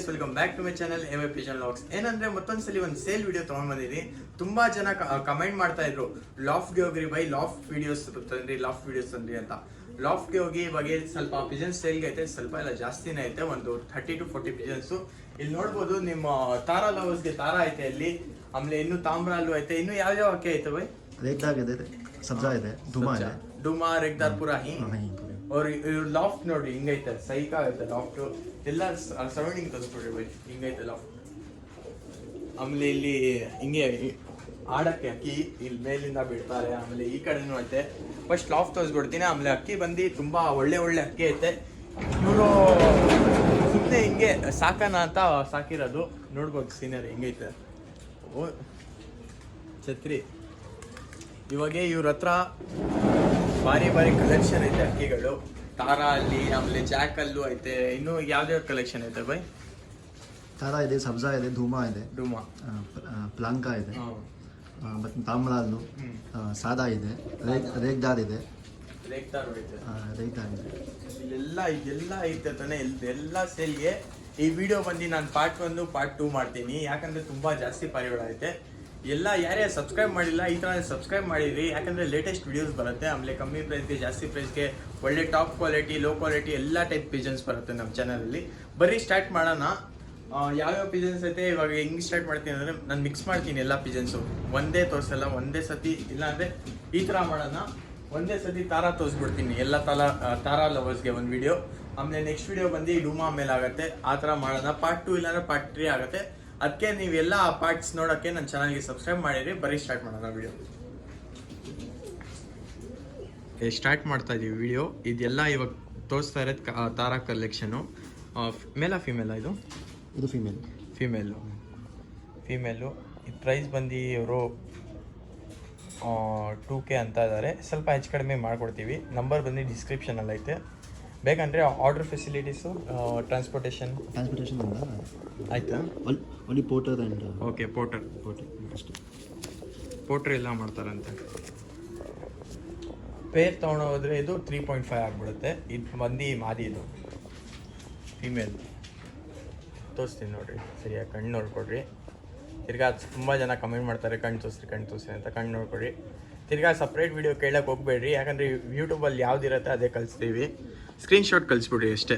Welcome back to my channel A Y P logs. ಏನಂದ್ರೆ ಮತ್ತೊಂದ್ಸಲಿ ಒಂದು ಸೇಲ್ ವಿಡಿಯೋ ತಗೊಂಡ್ ಬಂದಿದ್ದೀನಿ. ತುಂಬಾ ಜನ ಕಮೆಂಟ್ ಮಾಡ್ತಾ ಇದ್ರು, ಲಾಫ್ಟ್ಗೆ ಹೋಗ್ರಿ ಬೈ, ಲಾಫ್ಟ್ ವಿಡಿಯೋಸ್ ತಂದ್ರಿ, ಲಾಫ್ಟ್ ವಿಡಿಯೋಸ್ ತಂದ್ರಿ ಅಂತ. ಲಾಫ್ಟ್ಗೆ ಹೋಗಿ ಇವಾಗ ಸ್ವಲ್ಪ ಪಿಜನ್ಸ್ ಸೇಲ್ಗೆ ಐತೆ, ಸ್ವಲ್ಪ ಎಲ್ಲ ಜಾಸ್ತಿನೇ ಐತೆ, ಒಂದು 30 to 40 ಪಿಜನ್ಸ್. ಇಲ್ಲಿ ನೋಡ್ಬೋದು ನಿಮ್ಮ ತಾರಾ ಲವರ್ಸ್ಗೆ ತಾರಾ ಐತೆ ಅಲ್ಲಿ, ಆಮೇಲೆ ಇನ್ನು ತಾಮ್ರಾಲು ಐತೆ, ಇನ್ನು ಯಾವ ಅಕ್ಕಿ ಐತೆ ಬೈ? ರೇಗ್ದಾರ್ ಇದೆ, ಸಬ್ಜಾ ಇದೆ, ಡುಮಾ ರೇಗ್ದಾರ್ ಪುರ ಅವ್ರ ಲಾಫ್ಟ್ ನೋಡಿ ಹಿಂಗೈತೆ, ಸೈಕ್ ಆಗೈತೆ ಲಾಫ್ಟ್ ಎಲ್ಲ ಸರೌಂಡಿಂಗ್ ತೋರಿಸ್ಬಿಡ್ರಿ ಬೈ, ಹಿಂಗೈತೆ ಲಾಫ್ಟ್. ಆಮೇಲೆ ಇಲ್ಲಿ ಹಿಂಗೆ ಆಡಕ್ಕೆ ಅಕ್ಕಿ ಇಲ್ಲಿ ಮೇಲಿಂದ ಬಿಡ್ತಾರೆ, ಆಮೇಲೆ ಈ ಕಡೆನೂ ಐತೆ. ಫಸ್ಟ್ ಲಾಫ್ಟ್ ತೋರಿಸ್ಬಿಡ್ತೀನಿ, ಆಮೇಲೆ ಅಕ್ಕಿ ಬಂದು ತುಂಬಾ ಒಳ್ಳೆ ಅಕ್ಕಿ ಐತೆ. ಇವರು ಸುಮ್ಮನೆ ಹಿಂಗೆ ಸಾಕನ ಅಂತ ಸಾಕಿರೋದು. ನೋಡ್ಬೋದು ಸೀನರಿ ಹಿಂಗೈತೆ. ಓ ಛತ್ರಿ, ಇವಾಗ ಇವ್ರ ಹತ್ರ ಭಾರಿ ಕಲೆಕ್ಷನ್ ಐತೆ ಅಕ್ಕಿಗಳು. ತಾರಾ ಅಲ್ಲಿ, ಆಮೇಲೆ ಜಾಕಲ್ಲು ಐತೆ. ಇನ್ನು ಯಾವ್ದಾವ ಕಲೆಕ್ಷನ್ ಐತೆ ಬೈ? ತಾರಾ ಇದೆ, ಸಬ್ಜಾ ಇದೆ, ಧೂಮಾ ಇದೆ, ಪ್ಲಾಂಕಾ ಇದೆ, ಮತ್ತೆ ತಾಮ್ರಾಲು, ಸಾದಾ ಇದೆ, ರೇಗ್ದಾರ್ ಇದೆ, ಇದೆಲ್ಲ ಐತೆ ತಾನೆ. ಎಲ್ಲ ಸೇಲ್ಗೆ ಈ ವಿಡಿಯೋ ಬಂದು ನಾನು ಪಾರ್ಟ್ 1 ಪಾರ್ಟ್ 2 ಮಾಡ್ತೀನಿ, ಯಾಕಂದ್ರೆ ತುಂಬಾ ಜಾಸ್ತಿ ಪಾರಿಗಳೈತೆ. ಎಲ್ಲ ಯಾರ್ಯಾರು ಸಬ್ಸ್ಕ್ರೈಬ್ ಮಾಡಿಲ್ಲ, ಈ ಥರ ಸಬ್ಸ್ಕ್ರೈಬ್ ಮಾಡಿದ್ರಿ, ಯಾಕಂದರೆ ಲೇಟೆಸ್ಟ್ ವಿಡಿಯೋಸ್ ಬರುತ್ತೆ. ಆಮೇಲೆ ಕಮ್ಮಿ ಪ್ರೈಸ್ಗೆ, ಜಾಸ್ತಿ ಪ್ರೈಸ್ಗೆ, ಒಳ್ಳೆ ಟಾಪ್ ಕ್ವಾಲಿಟಿ, ಲೋ ಕ್ವಾಲಿಟಿ ಎಲ್ಲ ಟೈಪ್ ಪಿಜನ್ಸ್ ಬರುತ್ತೆ ನಮ್ಮ ಚಾನಲಲ್ಲಿ. ಬರೀ ಸ್ಟಾರ್ಟ್ ಮಾಡೋಣ. ಯಾವ್ಯಾವ ಪಿಜನ್ಸ್ ಐತೆ ಇವಾಗ ಹೆಂಗೆ ಸ್ಟಾರ್ಟ್ ಮಾಡ್ತೀನಿ ಅಂದರೆ, ನಾನು ಮಿಕ್ಸ್ ಮಾಡ್ತೀನಿ ಎಲ್ಲ ಪಿಜನ್ಸು, ಒಂದೇ ತೋರಿಸಲ್ಲ, ಒಂದೇ ಸತಿ. ಇಲ್ಲಾಂದರೆ ಈ ಥರ ಮಾಡೋಣ, ಒಂದೇ ಸತಿ ತಾರಾ ತೋರಿಸ್ಬಿಡ್ತೀನಿ ಎಲ್ಲ ತಾರಾ ಲವರ್ಸ್ಗೆ ಒಂದು ವಿಡಿಯೋ. ಆಮೇಲೆ ನೆಕ್ಸ್ಟ್ ವಿಡಿಯೋ ಬಂದು ಡೂಮಾ ಮೇಲೆ ಆಗುತ್ತೆ. ಆ ಥರ ಮಾಡೋಣ. ಪಾರ್ಟ್ 2 ಇಲ್ಲಾಂದರೆ ಪಾರ್ಟ್ 3 ಆಗುತ್ತೆ. ಅದಕ್ಕೆ ನೀವೆಲ್ಲ ಪಾರ್ಟ್ಸ್ ನೋಡೋಕ್ಕೆ ನನ್ನ ಚಾನಲ್ಗೆ ಸಬ್ಸ್ಕ್ರೈಬ್ ಮಾಡಿರಿ. ಬರೀ ಸ್ಟಾರ್ಟ್ ಮಾಡೋಣ ವಿಡಿಯೋ. ಸ್ಟಾರ್ಟ್ ಮಾಡ್ತಾ ಇದೀವಿ ವಿಡಿಯೋ. ಇದೆಲ್ಲ ಇವಾಗ ತೋರಿಸ್ತಾ ಇರೋದು ತಾರಾ ಕಲೆಕ್ಷನು. ಮೇಲಾ ಫಿಮೇಲಾ? ಇದು ಫಿಮೇಲು. ಇದು ಪ್ರೈಸ್ ಬಂದು ಇವರು 2K ಅಂತ ಇದ್ದಾರೆ. ಸ್ವಲ್ಪ ಹೆಚ್ಚು ಕಡಿಮೆ ಮಾಡಿಕೊಡ್ತೀವಿ. ನಂಬರ್ ಬಂದು ಡಿಸ್ಕ್ರಿಪ್ಷನಲ್ಲಿ ಐತೆ. ಬೇಕಂದರೆ ಆರ್ಡರ್ ಫೆಸಿಲಿಟೀಸು, ಟ್ರಾನ್ಸ್ಪೋರ್ಟೇಷನ್ ಆಯ್ತಾ? Only Porter and okay, Porter ಅಷ್ಟೇ. ಪೋರ್ಟರ್ ಎಲ್ಲ ಮಾಡ್ತಾರಂತೆ. ಪೇರ್ ತೊಗೊಂಡೋದ್ರೆ ಇದು 3.5 ಆಗಿಬಿಡುತ್ತೆ. ಇದು ಬಂದು ಮಾದಿ, ಇದು ಫಿಮೇಲ್. ತೋರಿಸ್ತೀನಿ ನೋಡಿರಿ, ಸರಿಯಾಗಿ ಕಣ್ಣು ನೋಡ್ಕೊಡ್ರಿ. ತಿರ್ಗಾ ತುಂಬ ಜನ ಕಮೆಂಟ್ ಮಾಡ್ತಾರೆ, ಕಣ್ಣು ತೋರಿಸ್ರಿ ಅಂತ. ಕಣ್ಣು ನೋಡ್ಕೊಡ್ರಿ. ತಿರ್ಗಾ ಸಪ್ರೇಟ್ ವೀಡಿಯೋ ಕೇಳಕ್ಕೆ ಹೋಗ್ಬೇಡ್ರಿ, ಯಾಕಂದರೆ ಯೂಟ್ಯೂಬಲ್ಲಿ ಯಾವ್ದಿರುತ್ತೆ ಅದೇ ಕಳಿಸ್ತೀವಿ. ಸ್ಕ್ರೀನ್ಶಾಟ್ ಕಳಿಸ್ಬಿಡ್ರಿ ಅಷ್ಟೇ.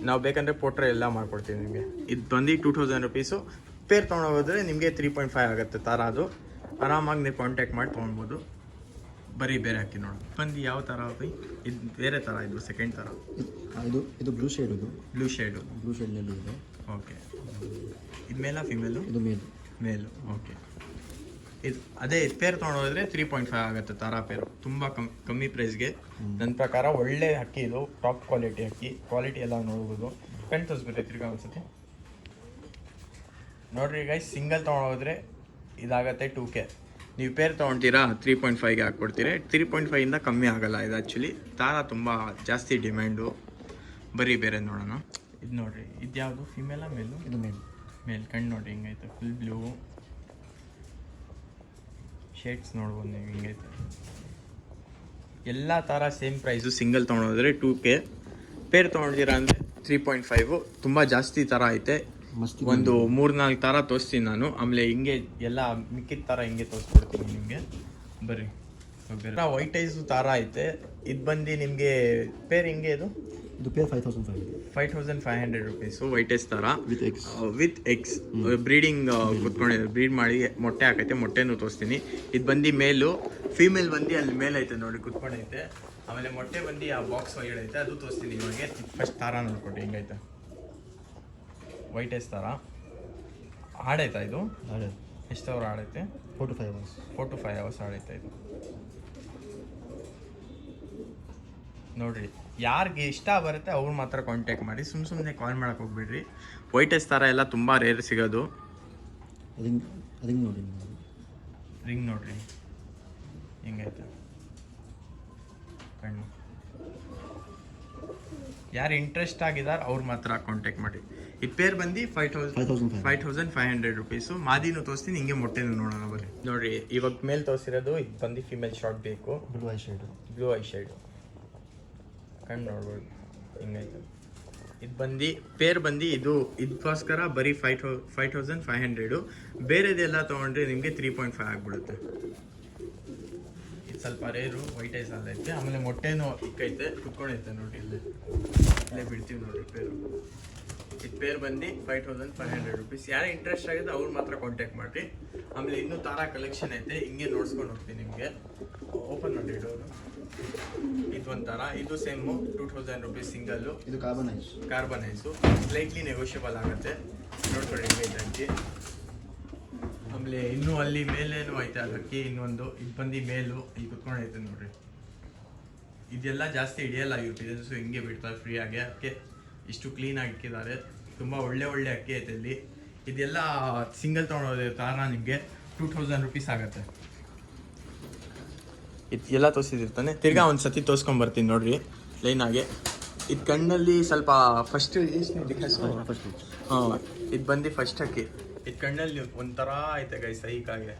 ನಾವು ಬೇಕಂದರೆ ಪೋರ್ಟ್ರ್ ಎಲ್ಲ ಮಾಡ್ಕೊಡ್ತೀವಿ ನಿಮಗೆ. ಇದು ಬಂದು 2000 ರುಪೀಸು. ಪೇರ್ ತೊಗೊಂಡೋಗಿದ್ರೆ ನಿಮಗೆ 3.5 ಆಗುತ್ತೆ ತಾರಾ. ಅದು ಆರಾಮಾಗಿ ನೀವು ಕಾಂಟ್ಯಾಕ್ಟ್ ಮಾಡಿ ತೊಗೊಳ್ಬೋದು. ಬರೀ ಬೇರೆ ಹಾಕಿ ನೋಡು. ಬಂದು ಯಾವ ಥರ ಬೈ? ಇದು ಬೇರೆ ಥರ, ಇದು ಸೆಕೆಂಡ್ ಥರ. ಇದು ಬ್ಲೂ ಶೇಡ್ ಶೇಡ್ನಲ್ಲಿ ಇದೆ. ಓಕೆ, ಇದು ಮೇಲಾ ಫಿಮೇಲು? ಇದು ಮೇಲು. ಓಕೆ, ಇದು ಅದೇ ಪೇರ್ ತೊಗೊಂಡೋದ್ರೆ 3.5 ಆಗುತ್ತೆ ತಾರಾ ಪೇರು. ತುಂಬ ಕಮ್ಮಿ ಪ್ರೈಸ್ಗೆ ನನ್ನ ಪ್ರಕಾರ ಒಳ್ಳೆ ಅಕ್ಕಿ. ಇದು ಟಾಪ್ ಕ್ವಾಲಿಟಿ ಅಕ್ಕಿ. ಕ್ವಾಲಿಟಿ ಎಲ್ಲ ನೋಡ್ಬೋದು. ಕಣ್ಣು ತೋರಿಸ್ಬಿಟ್ಟೆ ತಿರ್ಗಾ ಒಂದ್ಸತಿ ನೋಡ್ರಿ ಗೈಸ್. ಸಿಂಗಲ್ ತೊಗೊಂಡೋದ್ರೆ ಇದಾಗತ್ತೆ 2K. ನೀವು ಪೇರ್ ತೊಗೊಳ್ತೀರಾ 3.5ಗೆ ಹಾಕ್ಕೊಡ್ತೀರಿ. 3.5ಇಂದ ಕಮ್ಮಿ ಆಗೋಲ್ಲ ಇದು. ಆ್ಯಕ್ಚುಲಿ ತಾರಾ ತುಂಬ ಜಾಸ್ತಿ ಡಿಮ್ಯಾಂಡು. ಬರೀ ಬೇರೆ ನೋಡೋಣ. ಇದು ನೋಡಿರಿ, ಇದು ಯಾವುದು ಫಿಮೇಲಾ ಮೇಲು? ಇದು ಮೇಲ್. ಕಣ್ಣು ನೋಡಿರಿ ಹಿಂಗೈತೆ, ಫುಲ್ ಬ್ಲೂ. ಶೇಡ್ಸ್ ನೋಡ್ಬೋದು ನೀವು, ಹಿಂಗೈತೆ. ಎಲ್ಲ ಥರ ಸೇಮ್ ಪ್ರೈಸು. ಸಿಂಗಲ್ ತೊಗೊಂಡೋದ್ರೆ 2K, ಪೇರ್ ತೊಗೊಂಡಿದ್ದೀರಾ ಅಂದರೆ 3.5. ತುಂಬ ಜಾಸ್ತಿ ಥರ ಐತೆ. ಒಂದು 3-4 ಥರ ತೋರಿಸ್ತೀನಿ ನಾನು. ಆಮೇಲೆ ಹಿಂಗೆ ಎಲ್ಲ ಮಿಕ್ಕಿದ ಥರ ಹಿಂಗೆ ತೋರಿಸ್ಕೊಡ್ತೀನಿ ನಿಮಗೆ. ಬರ್ರಿ. ವೈಟ್ ಐಸು ಥರ ಐತೆ. ಇದು ಬಂದು ನಿಮಗೆ ಪೇರ್ ಹಿಂಗೆ, ಇದು ಪೇರ್ 5500 ರುಪೀಸು. ವೈಟ್ ಐಸ್ ಥರ ವಿತ್ ಎಗ್ಸ್ ಬ್ರೀಡಿಂಗ್ ಕುತ್ಕೊಂಡಿದ್ದಾರೆ. ಬ್ರೀಡ್ ಮಾಡಿ ಮೊಟ್ಟೆ ಹಾಕೈತೆ. ಮೊಟ್ಟೆನೂ ತೋರಿಸ್ತೀನಿ. ಇದು ಬಂದು ಮೇಲು. ಫೀಮೇಲ್ ಬಂದು ಅಲ್ಲಿ ಮೇಲೆ ಐತೆ ನೋಡಿ, ಕುತ್ಕೊಂಡೈತೆ. ಆಮೇಲೆ ಮೊಟ್ಟೆ ಬಂದು ಆ ಬಾಕ್ಸ್ ಒಳಗಡೆ ಐತೆ, ಅದು ತೋರಿಸ್ತೀನಿ ಇವಾಗ. ಫಸ್ಟ್ ತಾರಾ ನೋಡ್ಕೊಡಿ ಹಿಂಗೈತೆ. ವೈಟ್ ಐಸ್ ಥರ ಆಡೈತಾ? ಇದು ಎಷ್ಟು ಅವರ್ ಆಡೈತೆ? 4 to 5 hours ಆಡೈತೆ ಇದು. ನೋಡಿರಿ, ಯಾರಿಗೆ ಇಷ್ಟ ಬರುತ್ತೆ ಅವ್ರು ಮಾತ್ರ ಕಾಂಟ್ಯಾಕ್ಟ್ ಮಾಡಿ. ಸುಮ್ಮನೆ ಕಾಲ್ ಮಾಡೋಕೆ ಹೋಗ್ಬಿಡ್ರಿ. ವೈಟ್ ಐಸ್ ಥರ ಎಲ್ಲ ತುಂಬ ರೇರ್ ಸಿಗೋದು. ರಿಂಗ್ ನೋಡ್ರಿ ಹಿಂಗೈತೆ ಕಣ್ಣು. ಯಾರು ಇಂಟ್ರೆಸ್ಟ್ ಆಗಿದ್ದಾರೆ ಅವ್ರು ಮಾತ್ರ ಕಾಂಟ್ಯಾಕ್ಟ್ ಮಾಡಿ. ಈ ಪೇರ್ ಬಂದು 5500 ರುಪೀಸು. ಮಾದಿನೂ ತೋರಿಸ್ತೀನಿ, ಹಿಂಗೆ ಮೊಟ್ಟೆನೂ ನೋಡೋಣ ಬರೀ. ನೋಡಿರಿ, ಇವಾಗ ಮೇಲೆ ತೋರಿಸಿರೋದು ಇದು ಬಂದು ಫಿಮೇಲ್ ಶಾರ್ಟ್ ಬೇಕು. Blue I shade. ಕಣ್ಣು ನೋಡ್ಬೋದು ಹಿಂಗೈತೆ. ಇದು ಬಂದು ಪೇರ್ ಬಂದು ಇದಕ್ಕೋಸ್ಕರ ಬರೀ 5500. ಬೇರೆದೆಲ್ಲ ತೊಗೊಂಡ್ರೆ ನಿಮಗೆ 3.5 ಆಗಿಬಿಡುತ್ತೆ. ಇದು ಸ್ವಲ್ಪ ರೇರು, ವೈಟ್ ಐಸ್ ಅಲ್ಲ ಐತೆ. ಆಮೇಲೆ ಮೊಟ್ಟೆನೂ ಇಕ್ಕೈತೆ, ಕುತ್ಕೊಂಡೈತೆ ನೋಡಿ, ಇಲ್ಲೇ ಬಿಡ್ತೀವಿ ನೋಡಿ ಪೇರು. ಇದು ಪೇರ್ ಬಂದು 5500 ರುಪೀಸ್. ಯಾರೇ ಇಂಟ್ರೆಸ್ಟ್ ಆಗಿದೆ ಅವ್ರು ಮಾತ್ರ ಕಾಂಟ್ಯಾಕ್ಟ್ ಮಾಡಿರಿ. ಆಮೇಲೆ ಇನ್ನೂ ತಾರಾ ಕಲೆಕ್ಷನ್ ಐತೆ, ಹಿಂಗೆ ನೋಡ್ಸ್ಕೊಂಡು ಹೋಗ್ತೀನಿ ನಿಮಗೆ. ಓಪನ್ ಮಾಡಿ ಇಡೋರು. ಇದು ಒಂಥರ, ಇದು ಸೇಮು 2000 ರುಪೀಸ್ ಸಿಂಗಲ್ಲು. ಇದು ಕಾರ್ಬನ್ ಐಸು ಸ್ಲೈಟ್ಲಿ ನೆಗೋಷಿಯಬಲ್ ಆಗುತ್ತೆ. ನೋಡ್ಕೊಳ್ಳಿ ಹೆಂಗೈತೆ ಅಕ್ಕಿ. ಆಮೇಲೆ ಇನ್ನೂ ಅಲ್ಲಿ ಮೇಲೇನು ಐತೆ ಅದಕ್ಕೆ ಇನ್ನೊಂದು. ಇದು ಬಂದು ಮೇಲು ಈಗ ಕುತ್ಕೊಂಡೈತೆ ನೋಡ್ರಿ. ಇದೆಲ್ಲ ಜಾಸ್ತಿ ಹಿಡಿಯಲ್ಲ ಯೂಟಿಲಿಟೀಸು, ಹಿಂಗೆ ಬಿಡ್ತಾರೆ ಫ್ರೀಯಾಗಿ. ಅದಕ್ಕೆ ಇಷ್ಟು ಕ್ಲೀನಾಗಿ ಇಕ್ಕಿದ್ದಾರೆ. ತುಂಬ ಒಳ್ಳೆ ಅಕ್ಕಿ ಐತೆ ಇಲ್ಲಿ. ಇದೆಲ್ಲ ಸಿಂಗಲ್ ತೊಗೊಳೋದು ತಾರ ನಿಮಗೆ 2000 ರುಪೀಸ್ ಆಗುತ್ತೆ. ಎಲ್ಲ ತೋರಿಸಿದಿರ್ತಾನೆ. ತಿರ್ಗಾ ಒಂದು ಸತಿ ತೋರಿಸ್ಕೊಂಬರ್ತೀನಿ ನೋಡ್ರಿ ಲೈನಾಗೆ. ಇದು ಕಣ್ಣಲ್ಲಿ ಸ್ವಲ್ಪ ಫಸ್ಟ್ ಹಾಂ, ಇದು ಬಂದು ಫಸ್ಟ್ ಅಕ್ಕಿ. ಇದು ಕಣ್ಣಲ್ಲಿ ಒಂಥರ ಐತೆ ಗೈ, ಸೈಕಾಗೆ.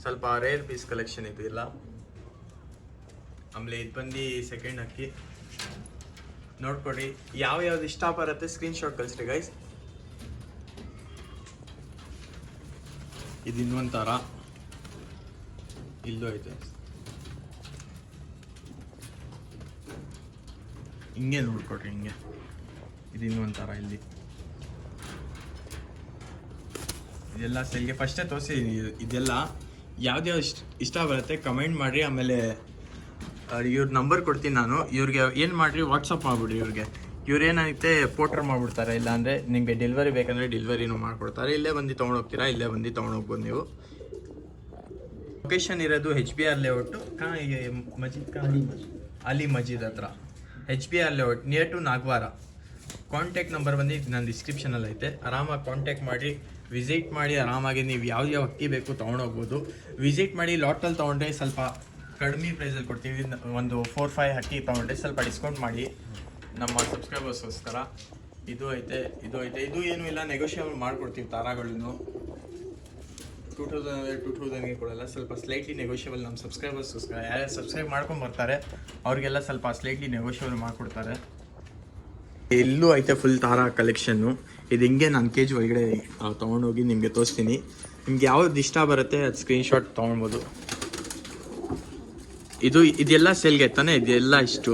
ಸ್ವಲ್ಪ ರೇರ್ ಪೀಸ್ ಕಲೆಕ್ಷನ್ ಇದು ಎಲ್ಲ. ಆಮೇಲೆ ಇದು ಬಂದು ಸೆಕೆಂಡ್ ಅಕ್ಕಿ. ನೋಡ್ಕೊಡಿ, ಯಾವ್ದು ಇಷ್ಟ ಬರುತ್ತೆ ಸ್ಕ್ರೀನ್ಶಾಟ್ ಕಳಿಸ್ರಿ ಗೈಸ್. ಇದು ಇನ್ನೊಂಥರ, ಇಲ್ಲೂ ಐತೆ ಹಿಂಗೆ ನೋಡ್ಕೊಡ್ರಿ, ಹಿಂಗೆ. ಇದು ಇನ್ನೊಂಥರ ಇಲ್ಲಿ. ಇದೆಲ್ಲ ಸೆಲ್ಗೆ ಫಸ್ಟೇ ತೋರಿಸಿ. ಇದೆಲ್ಲ ಯಾವ್ದು ಇಷ್ಟ ಬರುತ್ತೆ ಕಮೆಂಟ್ ಮಾಡಿರಿ. ಆಮೇಲೆ ಇವ್ರ ನಂಬರ್ ಕೊಡ್ತೀನಿ ನಾನು. ಇವ್ರಿಗೆ ಏನು ಮಾಡಿರಿ, ವಾಟ್ಸಪ್ ಮಾಡಿಬಿಡ್ರಿ ಇವ್ರಿಗೆ. ಇವ್ರು ಏನಾಗುತ್ತೆ ಪೋರ್ಟರ್ ಮಾಡಿಬಿಡ್ತಾರೆ. ಇಲ್ಲಾಂದರೆ ನಿಮಗೆ ಡೆಲಿವರಿ ಬೇಕಂದರೆ ಡೆಲಿವರಿನೂ ಮಾಡಿಕೊಡ್ತಾರೆ. ಇಲ್ಲೇ ಬಂದು ತೊಗೊಂಡೋಗ್ತೀರಾ, ಇಲ್ಲೇ ಬಂದು ತೊಗೊಂಡೋಗ್ಬೋದು ನೀವು. ಲೊಕೇಶನ್ ಇರೋದು HBR ಲೇಔಟು, ಅಲಿ ಮಜೀದ್ ಹತ್ರ. HBR layout near to Nagavara. Contact number ಬಂದು ನನ್ನ ಡಿಸ್ಕ್ರಿಪ್ಷನಲ್ಲಿ ಐತೆ. ಆರಾಮಾಗಿ ಕಾಂಟ್ಯಾಕ್ಟ್ ಮಾಡಿ, ವಿಸಿಟ್ ಮಾಡಿ. ಆರಾಮಾಗಿ ನೀವು ಯಾವ ಅಕ್ಕಿ ಬೇಕು ತೊಗೊಂಡೋಗ್ಬೋದು. ವಿಸಿಟ್ ಮಾಡಿ. ಲಾಟಲ್ಲಿ ತೊಗೊಂಡ್ರೆ ಸ್ವಲ್ಪ ಕಡಿಮೆ ಪ್ರೈಸಲ್ಲಿ ಕೊಡ್ತೀವಿ. ಒಂದು 4-5 ಅಕ್ಕಿ ತೊಗೊಂಡ್ರೆ ಸ್ವಲ್ಪ ಡಿಸ್ಕೌಂಟ್ ಮಾಡಿ ನಮ್ಮ ಸಬ್ಸ್ಕ್ರೈಬರ್ಸ್ಗೋಸ್ಕರ. ಇದು ಐತೆ. ಇದು ಏನೂ ಇಲ್ಲ, ನೆಗೋಷಿಯೇಬಲ್ ಮಾಡಿಕೊಡ್ತೀವಿ ತಾರಾಗಳನ್ನು. 2000ಗೆ ಕೊಡಲ್ಲ, ಸ್ವಲ್ಪ ಸ್ಲೈಟ್ಲಿ ನೆಗೋಷಿಯೇಬಲ್ ನಮ್ಮ ಸಬ್ಸ್ಕ್ರೈಬರ್ಸ್ಗೋಸ್ಕರ. ಯಾರ್ಯಾರು ಸಬ್ಸ್ಕ್ರೈಬ್ ಮಾಡ್ಕೊಂಡು ಬರ್ತಾರೆ ಅವ್ರಿಗೆಲ್ಲ ಸ್ವಲ್ಪ ಸ್ಲೈಟ್ಲಿ ನೆಗೋಷಿಯೇಬಲ್ ಮಾಡಿಕೊಡ್ತಾರೆ. ಇಲ್ಲೂ ಐತೆ ಫುಲ್ ತಾರಾ ಕಲೆಕ್ಷನ್ನು. ಇದು ಹಿಂಗೆ ನಾನು KG ಒಳಗಡೆ ತೊಗೊಂಡೋಗಿ ನಿಮಗೆ ತೋರಿಸ್ತೀನಿ. ನಿಮ್ಗೆ ಯಾವ್ದು ಇಷ್ಟ ಬರುತ್ತೆ ಅದು ಸ್ಕ್ರೀನ್ಶಾಟ್ ತೊಗೊಳ್ಬೋದು. ಇದೆಲ್ಲ ಸೇಲ್ಗೆ ತಾನೆ, ಇದೆಲ್ಲ ಇಷ್ಟು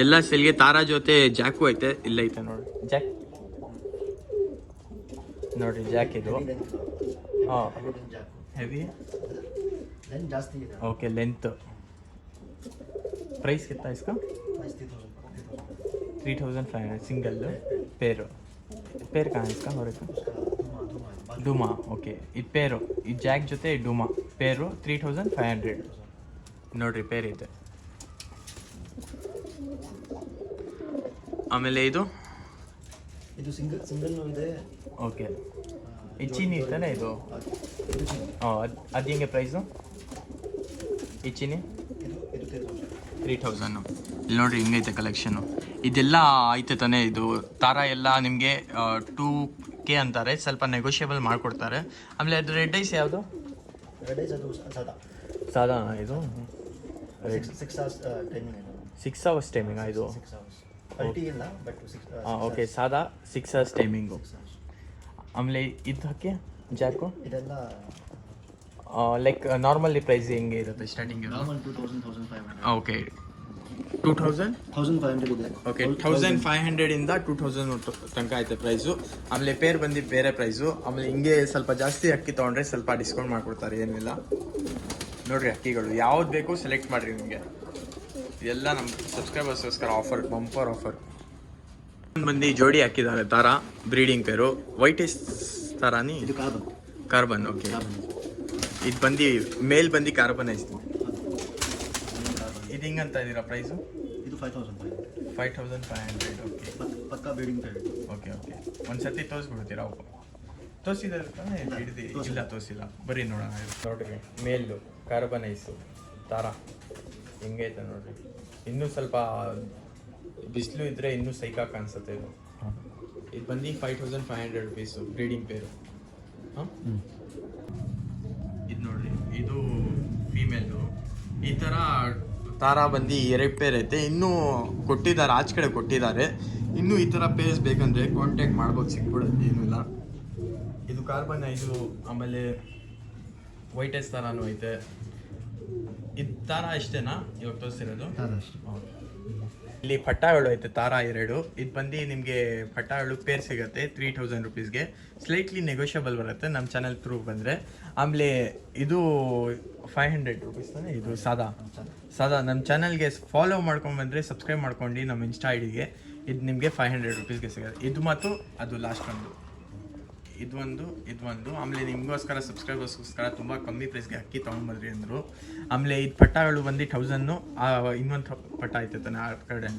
ಎಲ್ಲ ಸೇಲ್ಗೆ. ತಾರಾ ಜೊತೆ ಜಾಕು ಐತೆ, ಇಲ್ಲ ಐತೆ ನೋಡಿ ಜಾಕ್. ನೋಡ್ರಿ ಜಾಕ್ ಇದು. ಹಾಂ, ಹೆವಿ ओके लेंथ प्राइस कितना इसका 3500 सिंगल पेरो पेर कहाँ है इसका और डूमा ओके ಇದು ಪೇರು ಈ ಜಾಕ್ ಜೊತೆ ಡೂಮಾ ಪೇರು 3500 ನೋಡ್ರಿ ಪೇರ್ ಇದೆ. ಆಮೇಲೆ ಇದು ಸಿಂಗಲ್ ಇದೆ ಓಕೆ. ಈ ಚೀನಿ ಇರ್ತಾನೆ ಇದು ಅದು ಹೆಂಗೆ ಪ್ರೈಸು ಈ ಚೀನಿ 3000. ಇಲ್ಲಿ ನೋಡ್ರಿ ಹಿಂಗೈತೆ ಕಲೆಕ್ಷನು. ಇದೆಲ್ಲ ಐತೆ ತಾನೆ. ಇದು ತಾರಾ ಎಲ್ಲ ನಿಮಗೆ 2K ಅಂತಾರೆ, ಸ್ವಲ್ಪ ನೆಗೋಷಿಯೇಬಲ್ ಮಾಡಿಕೊಡ್ತಾರೆ. ಆಮೇಲೆ ಅದು ರೆಡ್ ಐಸ್ ಯಾವುದು ಸಾದಾ ಇದು 6 hours ಟೈಮಿಂಗ್ ಇದು ಓಕೆ ಸಾದಾ 6 hours ಟೈಮಿಂಗು. ಆಮೇಲೆ ಇದಕ್ಕೆ ಜಾಕು ಇದೆಲ್ಲ ಲೈಕ್ ನಾರ್ಮಲಿ ಪ್ರೈಸ್ ಹೆಂಗೆ ಇರುತ್ತೆ ಸ್ಟಾರ್ಟಿಂಗ್? ಓಕೆ 1500 ಇದೆ. ಓಕೆ 1500 ಇಂದ 2000 ತನಕ ಐತೆ ಪ್ರೈಸು. ಆಮೇಲೆ ಪೇರ್ ಬಂದು ಬೇರೆ ಪ್ರೈಸು. ಆಮೇಲೆ ಹಿಂಗೆ ಸ್ವಲ್ಪ ಜಾಸ್ತಿ ಅಕ್ಕಿ ತೊಗೊಂಡ್ರೆ ಸ್ವಲ್ಪ ಡಿಸ್ಕೌಂಟ್ ಮಾಡಿಕೊಡ್ತಾರೆ, ಏನಿಲ್ಲ. ನೋಡಿರಿ ಅಕ್ಕಿಗಳು ಯಾವ್ದು ಬೇಕು ಸೆಲೆಕ್ಟ್ ಮಾಡಿರಿ. ನಿಮಗೆ ಎಲ್ಲ ನಮ್ಮ ಸಬ್ಸ್ಕ್ರೈಬರ್ಸ್ಗೋಸ್ಕರ ಆಫರ್, ಬಂಪರ್ ಆಫರ್. ಬಂದು ಜೋಡಿ ಹಾಕಿದ್ದಾರೆ ತಾರಾ ಬ್ರೀಡಿಂಗ್ ಪೇರು. ವೈಟ್ ಐಸ್ ತಾರಾನಿ ಇದು ಕಾರ್ಬನ್ ಓಕೆ. ಇದು ಬಂದು ಮೇಲ್ ಬಂದು ಕಾರ್ಬನ್ ಐಸ್. ಇದು ಹಿಂಗಂತ ಇದ್ದೀರಾ ಪ್ರೈಸು? ಇದು 5500 ಓಕೆ. ಪಕ್ಕಾ ಬ್ರೀಡಿಂಗ್ ಪೇರ್. Okay okay. ಒಂದು ಸತಿ ತೋರಿಸ್ಬಿಡ್ತೀರಾ? ತೋರಿಸಿದ್ರೆ ತಾನೇ ಹಿಡಿದು? ಇಲ್ಲ ತೋರಿಸಿಲ್ಲ, ಬರೀ ನೋಡೋಣ. ನೋಡ್ರಿ ಮೇಲು ಕಾರ್ಬನ್ ಐಸು ತಾರಾ ಹಿಂಗೈತೆ ನೋಡ್ರಿ. ಇನ್ನೂ ಸ್ವಲ್ಪ ಬಿಸಿಲು ಇದ್ದರೆ ಇನ್ನೂ ಸೈಕಾಗಿ ಕಾಣಿಸುತ್ತೆ ಇದು. ಇದು ಬಂದು 5500 ರುಪೀಸು ಬ್ರೀಡಿಂಗ್ ಪೇರು. ಹಾಂ, ಇದು ನೋಡ್ರಿ, ಇದು ಫೀಮೇಲು. ಈ ಥರ ತಾರಾ ಬಂದು 2 ಪೇರ್ ಐತೆ. ಇನ್ನೂ ಕೊಟ್ಟಿದ್ದಾರೆ, ಆಚೆ ಕಡೆ ಕೊಟ್ಟಿದ್ದಾರೆ. ಇನ್ನೂ ಈ ಥರ ಪೇರ್ಸ್ ಬೇಕಂದರೆ ಕಾಂಟ್ಯಾಕ್ಟ್ ಮಾಡ್ಬೋದು, ಸಿಕ್ಬಿಡುತ್ತೆ, ಏನಿಲ್ಲ. ಇದು ಕಾರ್ಬನ್ 5, ಆಮೇಲೆ ವೈಟ್ ಎಸ್ ಥರನೂ ಐತೆ. ಇದು ತಾರ ಇಷ್ಟೇನಾ ಇವಾಗ ತೋರಿಸಿರೋದು? ಇಲ್ಲಿ ಪಟ್ಟಾಗಳು ಐತೆ, ತಾರ 2. ಇದು ಬಂದು ನಿಮಗೆ ಪಟ್ಟಾಗಳು ಪೇರ್ ಸಿಗುತ್ತೆ 3000 ರುಪೀಸ್ಗೆ. ಸ್ಲೈಟ್ಲಿ ನೆಗೋಷಿಯಬಲ್ ಬರುತ್ತೆ ನಮ್ಮ ಚಾನಲ್ ಥ್ರೂ ಬಂದರೆ. ಆಮೇಲೆ ಇದು 500 ರುಪೀಸ್ ತಾನೆ ಇದು ಸಾದಾ ನಮ್ಮ ಚಾನಲ್ಗೆ ಫಾಲೋ ಮಾಡ್ಕೊಂಡು ಬಂದರೆ, ಸಬ್ಸ್ಕ್ರೈಬ್ ಮಾಡ್ಕೊಂಡು ನಮ್ಮ ಇನ್ಸ್ಟಾ ಐಡಿಗೆ, ಇದು ನಿಮಗೆ 500 ರುಪೀಸ್ಗೆ ಸಿಗುತ್ತೆ. ಇದು ಮತ್ತು ಅದು ಲಾಸ್ಟ್ ಒಂದು, ಇದೊಂದು ಆಮೇಲೆ ನಿಮಗೋಸ್ಕರ ಸಬ್ಸ್ಕ್ರೈಬರ್ಸ್ಗೋಸ್ಕರ ತುಂಬ ಕಮ್ಮಿ ಪ್ರೈಸ್ಗೆ ಅಕ್ಕಿ ತೊಗೊಂಡ್ಬಂದ್ರಿ ಅಂದರು. ಆಮೇಲೆ ಇದು ಪಟ್ಟಾಗಳು ಬಂದು 1000, ಇನ್ನೊಂದು ಪಟ್ಟ ಐತೆ ತಾನೆ ಆ ಕಡೆ,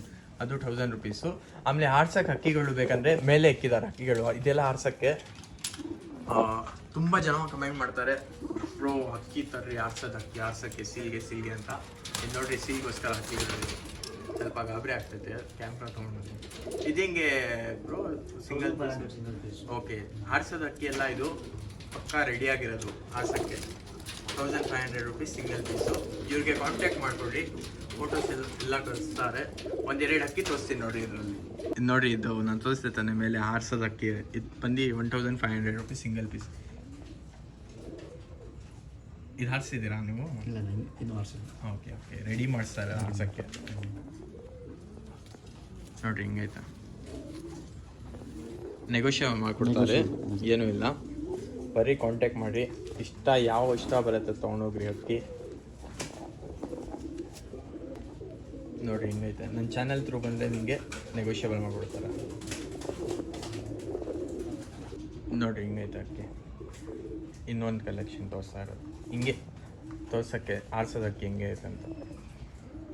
ಅದು 1000 ರುಪೀಸು. ಆಮೇಲೆ ಆರ್ಸಕ್ಕೆ ಅಕ್ಕಿಗಳು ಬೇಕಂದರೆ ಮೇಲೆ ಎಕ್ಕಿದ್ದಾರೆ ಅಕ್ಕಿಗಳು. ಇದೆಲ್ಲ ಆರ್ಸಕ್ಕೆ ತುಂಬ ಜನ ಕಮೆಂಟ್ ಮಾಡ್ತಾರೆ, ಬ್ರೋ ಅಕ್ಕಿ ತರ್ರಿ ಆರ್ಸಕ್ಕೆ ಸೀಲ್ಗೆ ಅಂತ. ಇದು ನೋಡ್ರಿ, ಸೀಲ್ಗೋಸ್ಕರ ಅಕ್ಕಿಗಳು ಸ್ವಲ್ಪ ಗಾಬರಿ ಆಗ್ತೈತೆ, ಕ್ಯಾಮ್ರಾ ತೊಗೊಂಡು. ಇದು ಹೆಂಗೆ ಬ್ರೋ? Single piece? ಓಕೆ. ಆರ್ಸೋದ ಅಕ್ಕಿ ಎಲ್ಲ ಇದು ಪಕ್ಕಾ ರೆಡಿಯಾಗಿರೋದು ಆರ್ಸಕ್ಕೆ. 1500 ರುಪೀಸ್ ಸಿಂಗಲ್ ಪೀಸು. ಇವ್ರಿಗೆ ಕಾಂಟ್ಯಾಕ್ಟ್ ಮಾಡಿಕೊಡ್ರಿ, ಫೋಟೋಸ್ ಎಲ್ಲ ಕಳಿಸ್ತಾರೆ. 1-2 ಅಕ್ಕಿ ತೋರಿಸ್ತೀನಿ ನೋಡಿ ಇದರಲ್ಲಿ. ಇದು ನೋಡಿ, ಇದು ನಾನು ತೋರಿಸ್ದೆ ತಾನೆ ಮೇಲೆ ಆರ್ಸೋದ ಅಕ್ಕಿ. ಇದು ಬಂದು 1500 ರುಪೀಸ್ ಸಿಂಗಲ್ ಪೀಸ್. ಇದು ಹಾರಿಸಿದ್ದೀರಾ ನೀವು? ಇಲ್ಲ, ಇನ್ನು ಆರ್ಸಿಲ್ಲ. ಓಕೆ, ರೆಡಿ ಮಾಡಿಸ್ತಾರೆ ಆರ್ಸಕ್ಕೆ. ನೋಡ್ರಿ ಹಿಂಗೈತೆ, ನೆಗೋಷಿಯೇಟ್ ಮಾಡಿಕೊಡ್ತಾರೆ, ಏನೂ ಇಲ್ಲ. ಬರೀ ಕಾಂಟ್ಯಾಕ್ಟ್ ಮಾಡಿ, ಯಾವ ಇಷ್ಟ ಬರುತ್ತೆ ತೊಗೊಂಡೋಗ್ರಿ ಅಕ್ಕಿ. ನೋಡ್ರಿ ಹಿಂಗೈತೆ, ನನ್ನ ಚಾನಲ್ ಥ್ರೂ ಬಂದರೆ ನಿಮಗೆ ನೆಗೋಷಿಯೇಬಲ್ ಮಾಡಿಕೊಡ್ತಾರೆ. ನೋಡ್ರಿ ಹಿಂಗೈತೆ ಅಕ್ಕಿ. ಇನ್ನೊಂದು ಕಲೆಕ್ಷನ್ ತೋರಿಸ್ತಾ ಇರೋದು, ಹಿಂಗೆ ತೋರ್ಸೋಕ್ಕೆ ಆರ್ಸೋದ ಅಕ್ಕಿ ಹೆಂಗೆ ಐತೆ ಅಂತ.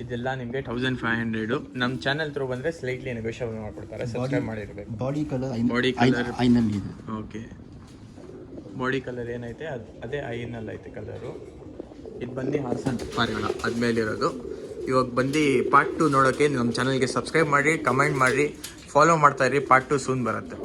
ಇದೆಲ್ಲ ನಿಮಗೆ 1500. ನಮ್ಮ ಚಾನಲ್ ಥ್ರೂ ಬಂದರೆ ಸ್ಲೈಟ್ಲಿ ನೆಗೋಷಿಯೇಬಲ್ ಮಾಡಿಕೊಡ್ತಾರೆ, ಸಬ್ಸ್ಕ್ರೈಬ್ ಮಾಡಿರಬೇಕು. ಬಾಡಿ ಕಲರ್ ಐನಲ್ಲಿ ಇದೆ. ಓಕೆ, ಬಾಡಿ ಕಲರ್ ಏನೈತೆ ಅದೇ ಐನಲ್ಲಿ ಐತೆ ಕಲರು. ಇದು ಬಂದು ಹಾಸನ್ ಪಾರಿವಾಳ ಅದ್ಮೇಲಿರೋದು. ಇವಾಗ ಬಂದು ಪಾರ್ಟ್ 2 ನೋಡೋಕ್ಕೆ ನಮ್ಮ ಚಾನಲ್ಗೆ ಸಬ್ಸ್ಕ್ರೈಬ್ ಮಾಡಿ, ಕಮೆಂಟ್ ಮಾಡಿ, ಫಾಲೋ ಮಾಡ್ತಾಯಿರಿ. ಪಾರ್ಟ್ 2 ಸೂನ್ ಬರುತ್ತೆ.